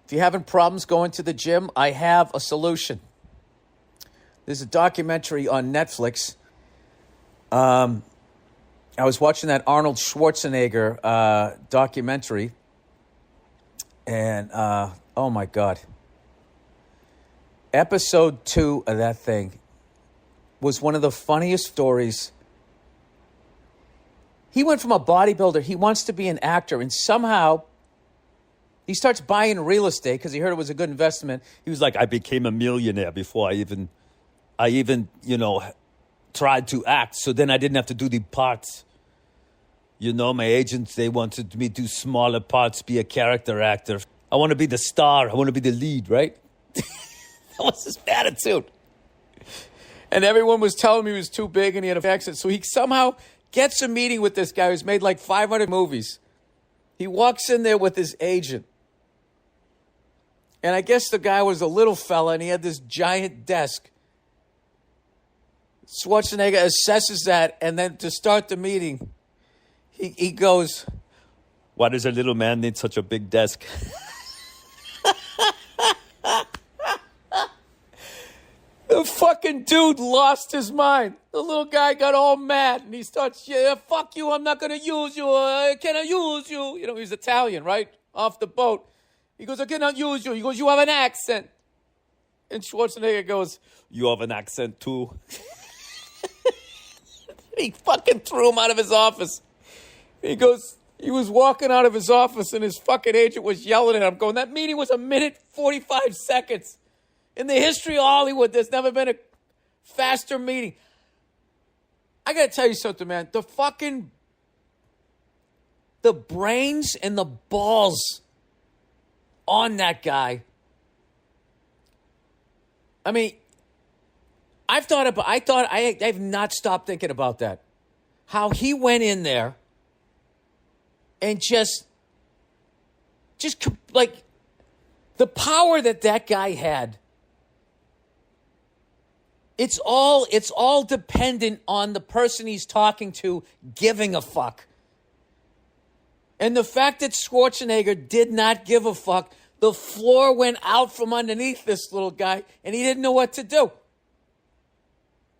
If you're having problems going to the gym, I have a solution. There's a documentary on Netflix. I was watching that Arnold Schwarzenegger documentary. And, oh my God. Episode 2 of that thing was one of the funniest stories. He went from a bodybuilder, he wants to be an actor, and somehow he starts buying real estate because he heard it was a good investment. He was like, I became a millionaire before I even, tried to act. So then I didn't have to do the parts. My agents, they wanted me to do smaller parts, be a character actor. I want to be the star. I want to be the lead, right? That was his attitude. And everyone was telling me he was too big and he had an accent. So he somehow gets a meeting with this guy who's made like 500 movies. He walks in there with his agent. And I guess the guy was a little fella and he had this giant desk. Schwarzenegger assesses that, and then to start the meeting, he goes, why does a little man need such a big desk? The fucking dude lost his mind. The little guy got all mad, and he starts, fuck you, I'm not going to use you. Can I use you? He's Italian, right? Off the boat. He goes, I cannot use you. He goes, you have an accent. And Schwarzenegger goes, you have an accent too. He fucking threw him out of his office. He goes, he was walking out of his office and his fucking agent was yelling at him, going, that meeting was 1:45 seconds. In the history of Hollywood, there's never been a faster meeting. I got to tell you something, man. The brains and the balls on that guy. I mean, I've not stopped thinking about that. How he went in there and just like the power that guy had. It's all dependent on the person he's talking to giving a fuck. And the fact that Schwarzenegger did not give a fuck, the floor went out from underneath this little guy and he didn't know what to do.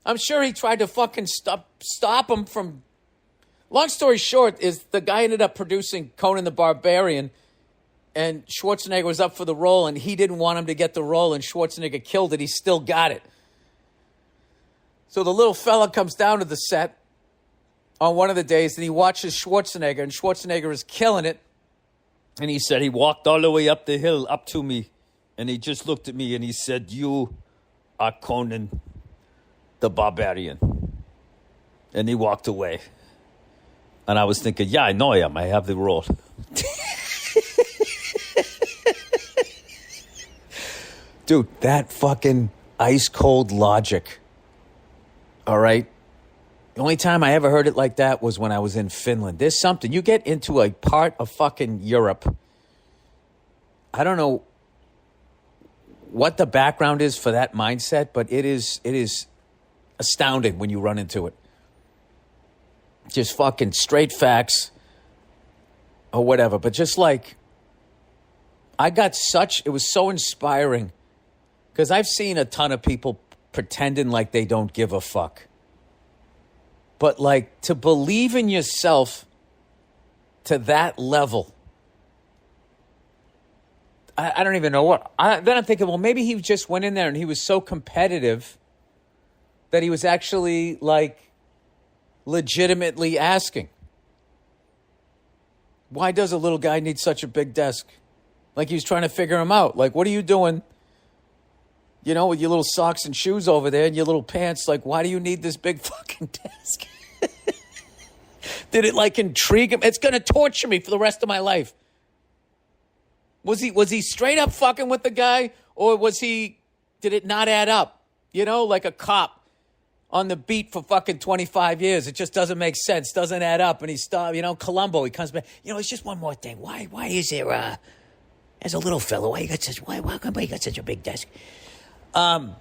I'm sure he tried to fucking stop him from... Long story short is the guy ended up producing Conan the Barbarian, and Schwarzenegger was up for the role and he didn't want him to get the role, and Schwarzenegger killed it. He still got it. So the little fella comes down to the set on one of the days and he watches Schwarzenegger, and Schwarzenegger is killing it. And he said he walked all the way up the hill up to me and he just looked at me and he said, you are Conan the Barbarian. And he walked away. And I was thinking, yeah, I know I am. I have the role. Dude, that fucking ice cold logic. All right? The only time I ever heard it like that was when I was in Finland. There's something. You get into a part of fucking Europe. I don't know what the background is for that mindset, but it is astounding when you run into it. Just fucking straight facts or whatever. But just like, it was so inspiring because I've seen a ton of people pretending like they don't give a fuck. But like to believe in yourself to that level, I don't even know what. Then I'm thinking, well, maybe he just went in there and he was so competitive that he was actually like legitimately asking, why does a little guy need such a big desk? Like he was trying to figure him out. Like, what are you doing? With your little socks and shoes over there and your little pants. Like, why do you need this big fucking desk? Did it like intrigue him? It's going to torture me for the rest of my life. Was he straight up fucking with the guy? Or did it not add up? Like a cop on the beat for fucking 25 years. It just doesn't make sense. Doesn't add up. And he stopped, Columbo, he comes back. It's just one more thing. Why is there, as a little fellow, why come you got such a big desk? And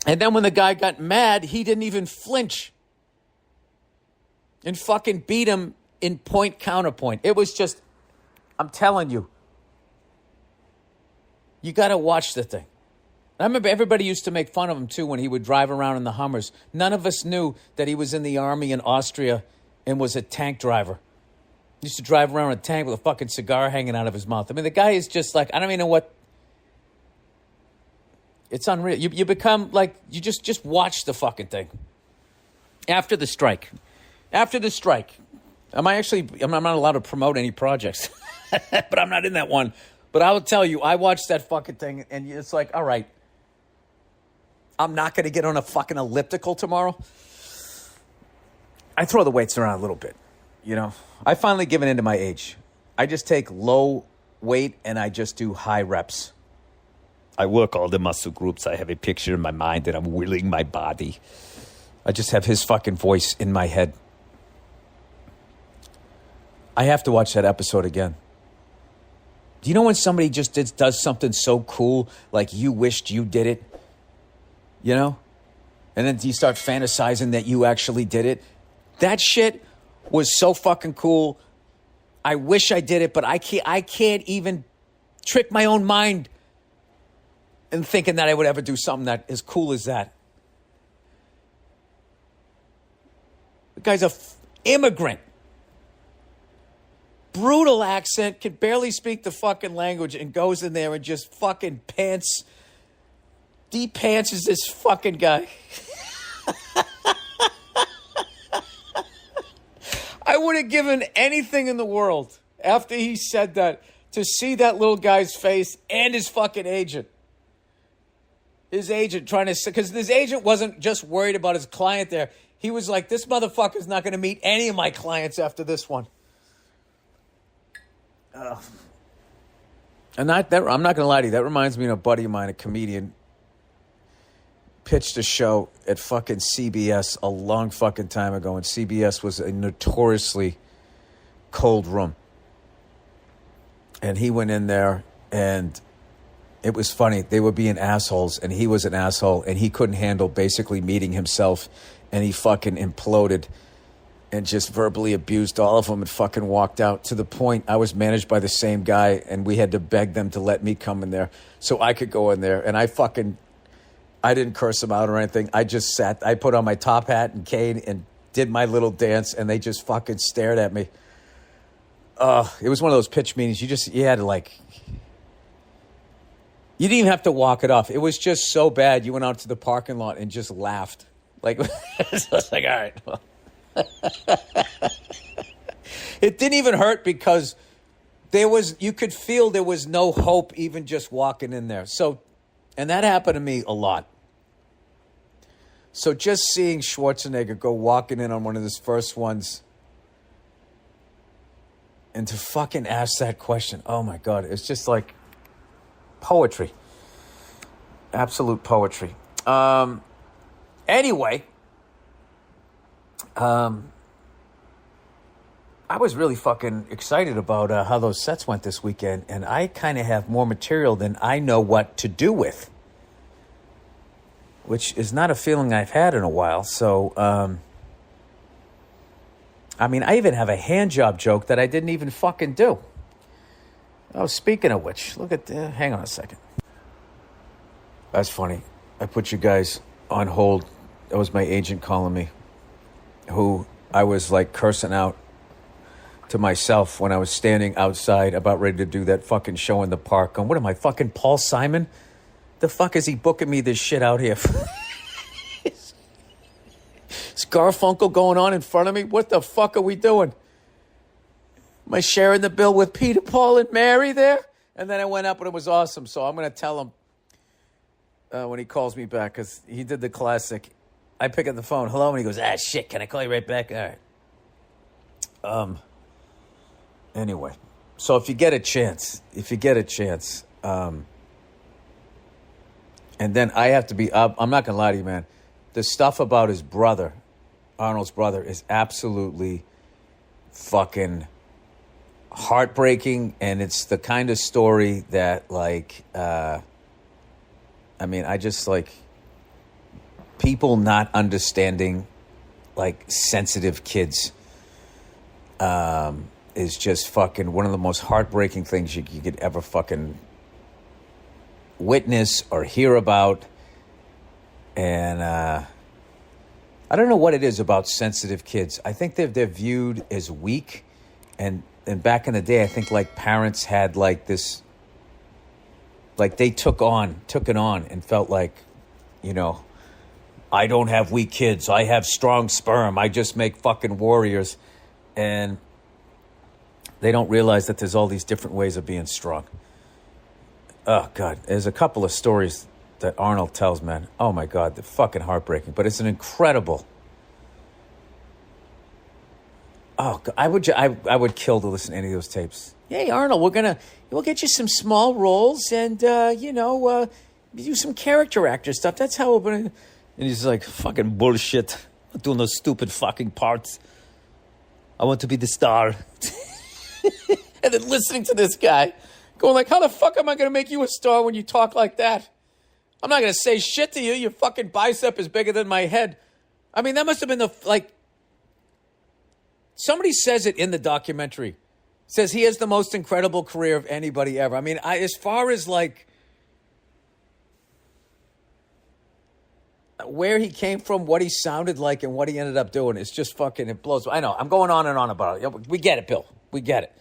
then when the guy got mad, he didn't even flinch and fucking beat him in point counterpoint. It was just, I'm telling you, You got to watch the thing. I remember everybody used to make fun of him, too, when he would drive around in the Hummers. None of us knew that he was in the army in Austria and was a tank driver. He used to drive around in a tank with a fucking cigar hanging out of his mouth. I mean, the guy is just like, I don't even know what. It's unreal. You become like, you just watch the fucking thing. After the strike. I'm not allowed to promote any projects. But I'm not in that one. But I will tell you, I watched that fucking thing, and it's like, all right, I'm not going to get on a fucking elliptical tomorrow. I throw the weights around a little bit, you know. I finally given in to my age. I just take low weight, and I just do high reps. I work all the muscle groups. I have a picture in my mind that I'm willing my body. I just have his fucking voice in my head. I have to watch that episode again. Do you know when somebody just does something so cool, like you wished you did it? You know? And then you start fantasizing that you actually did it. That shit was so fucking cool. I wish I did it, but I can't even trick my own mind in thinking that I would ever do something that as cool as that. The guy's a immigrant. Brutal accent, can barely speak the fucking language, and goes in there and just fucking de-pantses this fucking guy. I would have given anything in the world after he said that to see that little guy's face and his fucking agent. His agent trying to, because his agent wasn't just worried about his client there. He was like, this motherfucker's not going to meet any of my clients after this one. And I'm not going to lie to you. That reminds me of a buddy of mine, a comedian, pitched a show at fucking CBS a long fucking time ago. And CBS was a notoriously cold room. And he went in there and it was funny. They were being assholes and he was an asshole and he couldn't handle basically meeting himself. And he fucking imploded and just verbally abused all of them and fucking walked out, to the point I was managed by the same guy and we had to beg them to let me come in there so I could go in there. And I didn't curse them out or anything. I just I put on my top hat and cane and did my little dance and they just fucking stared at me. It was one of those pitch meetings. You had to like, you didn't even have to walk it off. It was just so bad. You went out to the parking lot and just laughed. Like, so it's like, all right, well. It didn't even hurt because you could feel there was no hope even just walking in there. So, and that happened to me a lot. So just seeing Schwarzenegger go walking in on one of his first ones and to fucking ask that question, oh my God, it's just like poetry. Absolute poetry. Anyway, I was really fucking excited about how those sets went this weekend, and I kind of have more material than I know what to do with, which is not a feeling I've had in a while. So, I mean, I even have a hand job joke that I didn't even fucking do. Oh, speaking of which, look at hang on a second. That's funny. I put you guys on hold. That was my agent calling me, who I was like cursing out to myself when I was standing outside about ready to do that fucking show in the park. Going, what am I, fucking Paul Simon? The fuck is he booking me this shit out here? Is Garfunkel going on in front of me? What the fuck are we doing? Am I sharing the bill with Peter, Paul, and Mary there? And then I went up and it was awesome. So I'm going to tell him when he calls me back, because he did the classic. I pick up the phone. Hello. And he goes, shit, can I call you right back? All right. Anyway, so if you get a chance, and then I have to be up. I'm not going to lie to you, man. The stuff about his brother, Arnold's brother, is absolutely fucking heartbreaking. And it's the kind of story that, like, I mean, I just, like, people not understanding, like, sensitive kids is just fucking one of the most heartbreaking things you could ever fucking witness or hear about. And I don't know what it is about sensitive kids. I think they're viewed as weak. And back in the day, I think like parents had like this, like they took it on and felt like, you know, I don't have weak kids. I have strong sperm. I just make fucking warriors. And they don't realize that there's all these different ways of being strong. Oh, God. There's a couple of stories that Arnold tells, man. Oh, my God. They're fucking heartbreaking. But it's an incredible... Oh, God. I would kill to listen to any of those tapes. Hey, Arnold, we'll get you some small roles and, do some character actor stuff. That's how we're going to... And he's like, fucking bullshit. I'm not doing those stupid fucking parts. I want to be the star. And then listening to this guy going like, how the fuck am I going to make you a star when you talk like that? I'm not going to say shit to you. Your fucking bicep is bigger than my head. I mean, that must have been somebody says it in the documentary. Says he has the most incredible career of anybody ever. I mean, as far as like where he came from, what he sounded like, and what he ended up doing, it's just fucking, it blows. I know, I'm going on and on about it. We get it, Bill. We get it.